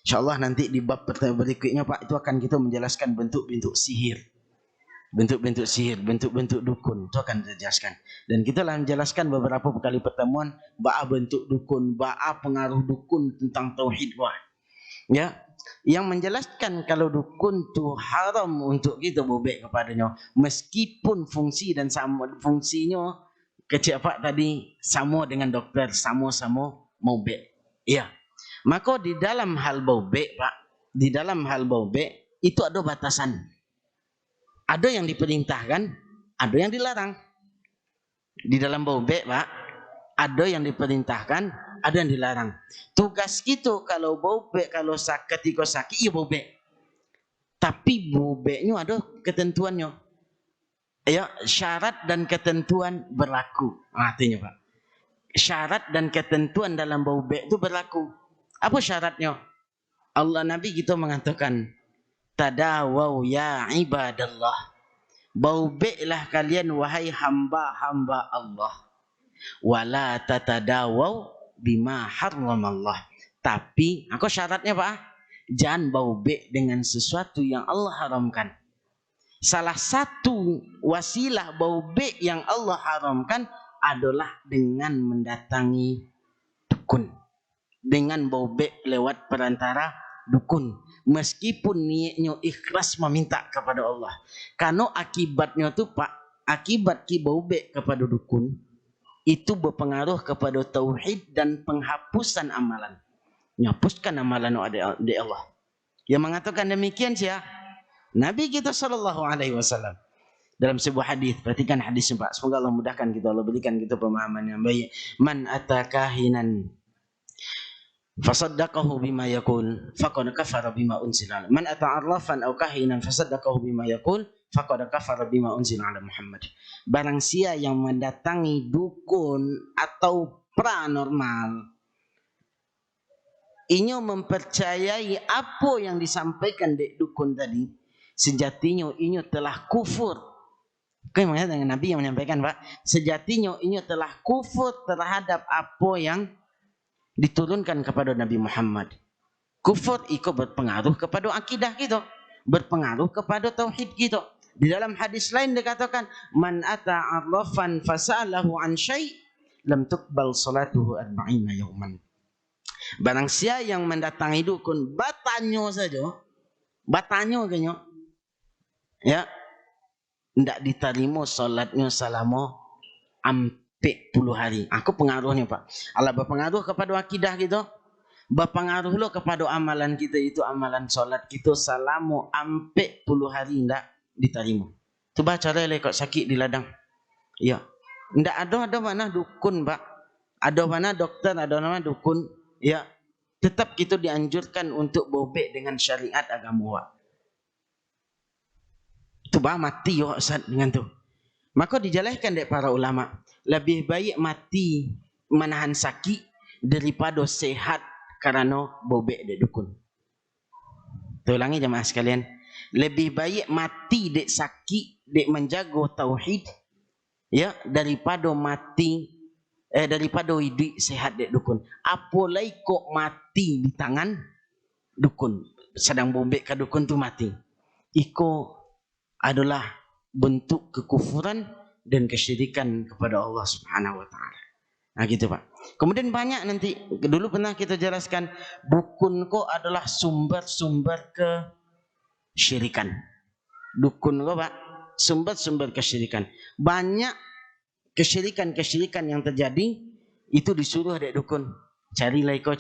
InsyaAllah nanti di bab berikutnya Pak, itu akan kita menjelaskan bentuk-bentuk sihir. Bentuk-bentuk sihir, bentuk-bentuk dukun, itu akan dijelaskan. Dan kita lah menjelaskan beberapa kali pertemuan, ba'a bentuk dukun, ba'a pengaruh dukun tentang tauhid Pak. Ya, yang menjelaskan kalau dukun itu haram untuk kita bobek kepadanya, meskipun fungsi dan sama fungsinya kecil Pak tadi sama dengan dokter, sama-sama mau bek. Ya. Maka di dalam hal bobek Pak, di dalam hal bobek itu ada batasan. Ada yang diperintahkan, ada yang dilarang. Di dalam bobek Pak, ada yang diperintahkan, ada yang dilarang. Tugas kita kalau bobek, kalau ketika sakit, ya bobek. Tapi bobeknya ada ketentuannya. Ya, syarat dan ketentuan berlaku. Artinya Pak, syarat dan ketentuan dalam bobek itu berlaku. Apa syaratnya? Allah Nabi kita mengatakan, tadawau ya ibadallah. Bobeklah kalian wahai hamba-hamba Allah. Wala tatadawau bima harramallah. Tapi, aku syaratnya Pak, jangan bobek dengan sesuatu yang Allah haramkan. Salah satu wasilah bobek yang Allah haramkan adalah dengan mendatangi dukun. Dengan bobek lewat perantara dukun. Meskipun niatnya ikhlas meminta kepada Allah. Karena akibatnya tu Pak, akibat ki bobek kepada dukun, itu berpengaruh kepada tauhid dan penghapusan amalan. Menghapuskan amalan di Allah. Yang mengatakan demikian siapa? Nabi kita sallallahu alaihi wasallam dalam sebuah hadis. Perhatikan hadis Pak. Semoga Allah mudahkan kita, Allah berikan kita pemahaman yang baik. Man atakahinan fasaddaqahu bima yaqul faqad kafara bima unzila. Man ata'arrafan aw kahinan fasaddaqahu bima yaqul faqad kafara bima unzila ala Muhammad. Barang siapa yang mendatangi dukun atau paranormal, inyo mempercayai apa yang disampaikan di dukun tadi, sejatinya inyo telah kufur. Oke, makanya dengan Nabi yang menyampaikan Pak, sejatinya inyo telah kufur terhadap apa yang diturunkan kepada Nabi Muhammad. Kufur itu berpengaruh kepada akidah kita, berpengaruh kepada tauhid kita. Di dalam hadis lain dikatakan, man ata'arrafan fasa'alahu an syai' lam tuqbal salatuhu 40 yauman. Barang siapa yang mendatangi dukun, batanyo saja, batanyo kenyo, ya, tidak diterima salatnya selama 40 hari. Aku pengaruhnya Pak. Allah berpengaruh kepada akidah kita, berpengaruh lo kepada amalan kita, itu amalan salat kita selama 40 hari tidak diterima. Coba cara lekok sakit di ladang. Ya, tidak ada mana dukun Pak. Ada mana dokter, ada mana dukun. Ya, tetap kita dianjurkan untuk bobek dengan syariat agama awak. Tu bah mati yo Ustaz dengan tu. Maka dijelaskan dari para ulama, lebih baik mati menahan sakit daripada sehat kerana bobek dek dukun. Tu ulangi jemaah sekalian. Lebih baik mati dek sakit dek menjaga tauhid ya daripada mati daripada hidup sehat dek dukun. Apalagi kok mati di tangan dukun, sedang bobek ke dukun tu mati. Iko adalah bentuk kekufuran dan kesyirikan kepada Allah Subhanahu wa taala. Nah gitu Pak. Kemudian banyak nanti, dulu pernah kita jelaskan, dukun kok adalah sumber-sumber kesyirikan. Dukun kok Pak, sumber-sumber kesyirikan. Banyak kesyirikan-kesyirikan yang terjadi itu disuruh dek dukun. Carilah iko.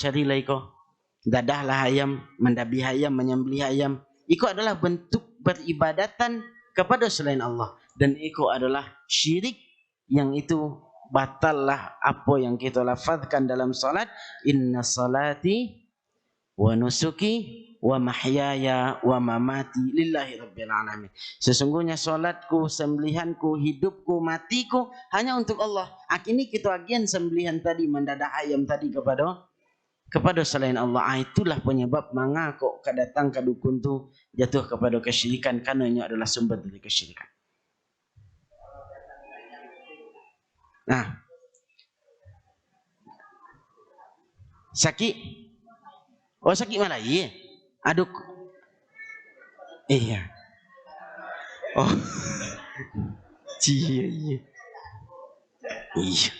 Dadahlah ayam, mendabi ayam, menyembelih ayam. Itu adalah bentuk beribadatan kepada selain Allah. Dan itu adalah syirik yang itu batallah apa yang kita lafazkan dalam salat. Inna salati wa nusuki wa mahyaya wa mamati lillahi rabbil alamin. Sesungguhnya salatku, sembelihanku, hidupku, matiku hanya untuk Allah. Akhirnya kita agian sembelihan tadi, mendadah ayam tadi kepada selain Allah. Itulah penyebab mengapa kok datang ke dukun tu jatuh kepada kesyirikan, karena ini adalah sumber dari kesyirikan. Nah, sakit. Oh sakit malah iya. Aduk. Iya. Oh. Iya. Iya.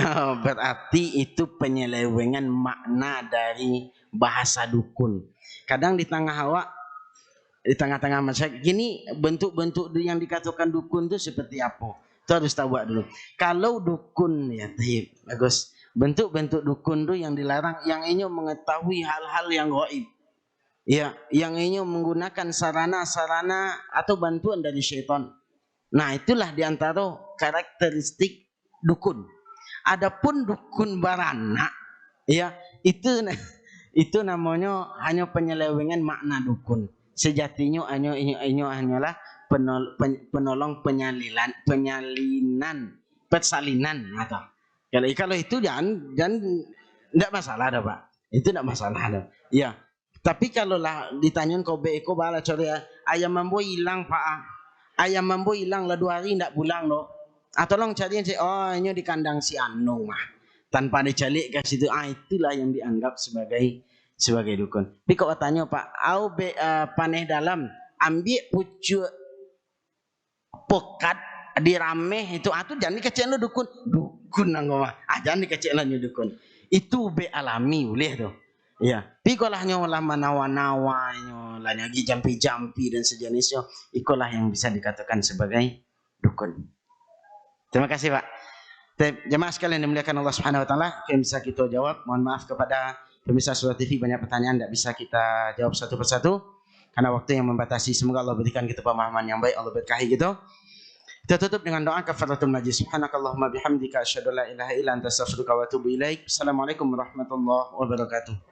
Oh, berarti itu penyelewengan makna dari bahasa dukun. Kadang di tengah-tengah masyarakat gini, bentuk-bentuk yang dikatakan dukun itu seperti apa? Itu harus tahu dulu. Kalau dukun ya, bagus. Bentuk-bentuk dukun itu yang dilarang, yang ini mengetahui hal-hal yang gaib. Ya, yang ini menggunakan sarana-sarana atau bantuan dari syaitan. Nah, itulah diantara karakteristik dukun. Adapun dukun baranak, ya itu namanya hanya penyelewengan makna dukun. Sejatinya hanyalah penolong persalinan atau. Kalau itu jangan tidak masalah dah Pak. Itu tidak masalah dah. Ya. Tapi kalau lah ditanyain kau beko bala cari ayam mambo hilang Pak. Ayam mambo hilang lah 2 hari tidak pulang loh. Tolong cariin sih, oh ini di kandang si Anu mah. Tanpa dicalik ke situ, itulah yang dianggap sebagai dukun. Tapi kok tanya Pak, paneh dalam ambil pucuk pekat dirameh itu jangan dikecil lo dukun nanggo mah. Jangan dikecil lo dukun. Itu be alami boleh tuh. Ya, tapi kalau lah manawa-nawa, lah lagi jampi-jampi dan sejenisnya, itulah yang bisa dikatakan sebagai dukun. Terima kasih Pak. Jemaah sekalian dimuliakan Allah Subhanahu wa taala, yang bisa kita jawab. Mohon maaf kepada pemirsa Surah TV, banyak pertanyaan tidak bisa kita jawab satu persatu karena waktu yang membatasi. Semoga Allah berikan kita pemahaman yang baik, Allah berkahi gitu. Kita tutup dengan doa kafaratul majlis. Subhanakallahumma bihamdika asyhadu an la ilaha illa anta astaghfiruka wa atubu ilaik. Assalamualaikum warahmatullahi wabarakatuh.